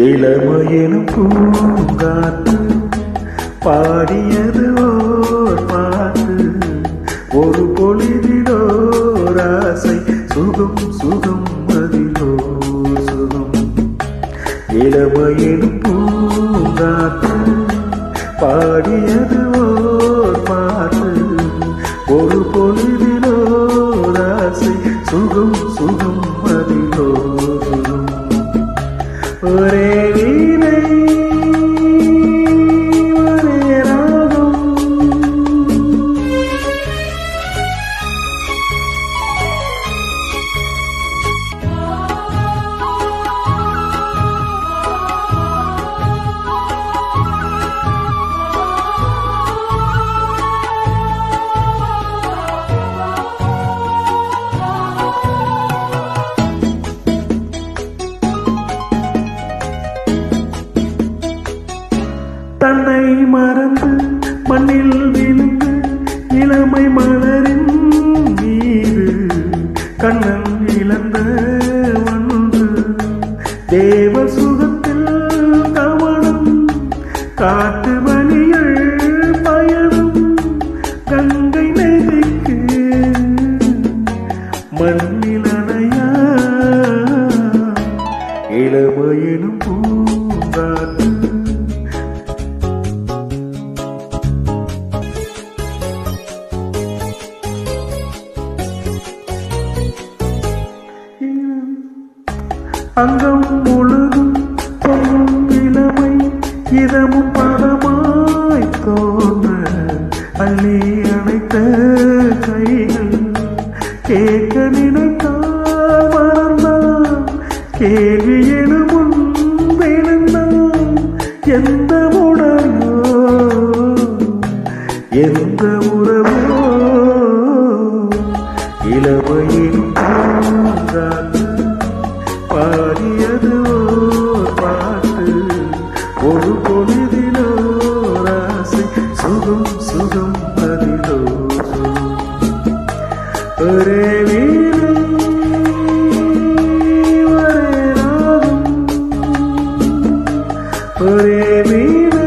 இளமையிலும் பூங்காத்து பாடியது ஓர் பாட்டு. ஒரு பொழுதிலோர் ஆசை சுகம் சுகம் அதிலோ சுகம். இளமையிலும் பூங்காத்து பாடியது ஓர் பாட்டு. ஒரு பொழுதிலோர் ஆசை சுகம் சுகம் அதிலோ சுகம். ஒரே வீணை ஒரே ராகம். தன்னை மறந்து மண்ணில் விழுந்து இளமை மலரின் மீது கண்ணன் இழந்த ஒன்று. தேவ சுகத்தில் கவனம் காட்டு மணிகள் பயணம். கங்கை நதிக்கு மண்ணில் அணையா இளமையிலும் பூங்காத்து. அங்கம் முழுதும் பொங்கும் இளமை இதமும் பதமாய் தோன்ற. அள்ளி அணைத்த கைகள் கேட்க நினைத்தால் மறந்தான். கேள்வி எனும் விழுந்தான். எந்த உடலோ எந்த உறவோ இளமையின் பூங்காத்து பாடியது ஓர் பாட்டு. ஒரு பொழுதிலோர் ஆசை சுகம் சுகம் அதிலோ சுகம். ஒரே வீணை ஒரே ராகம். ஒரே வீணை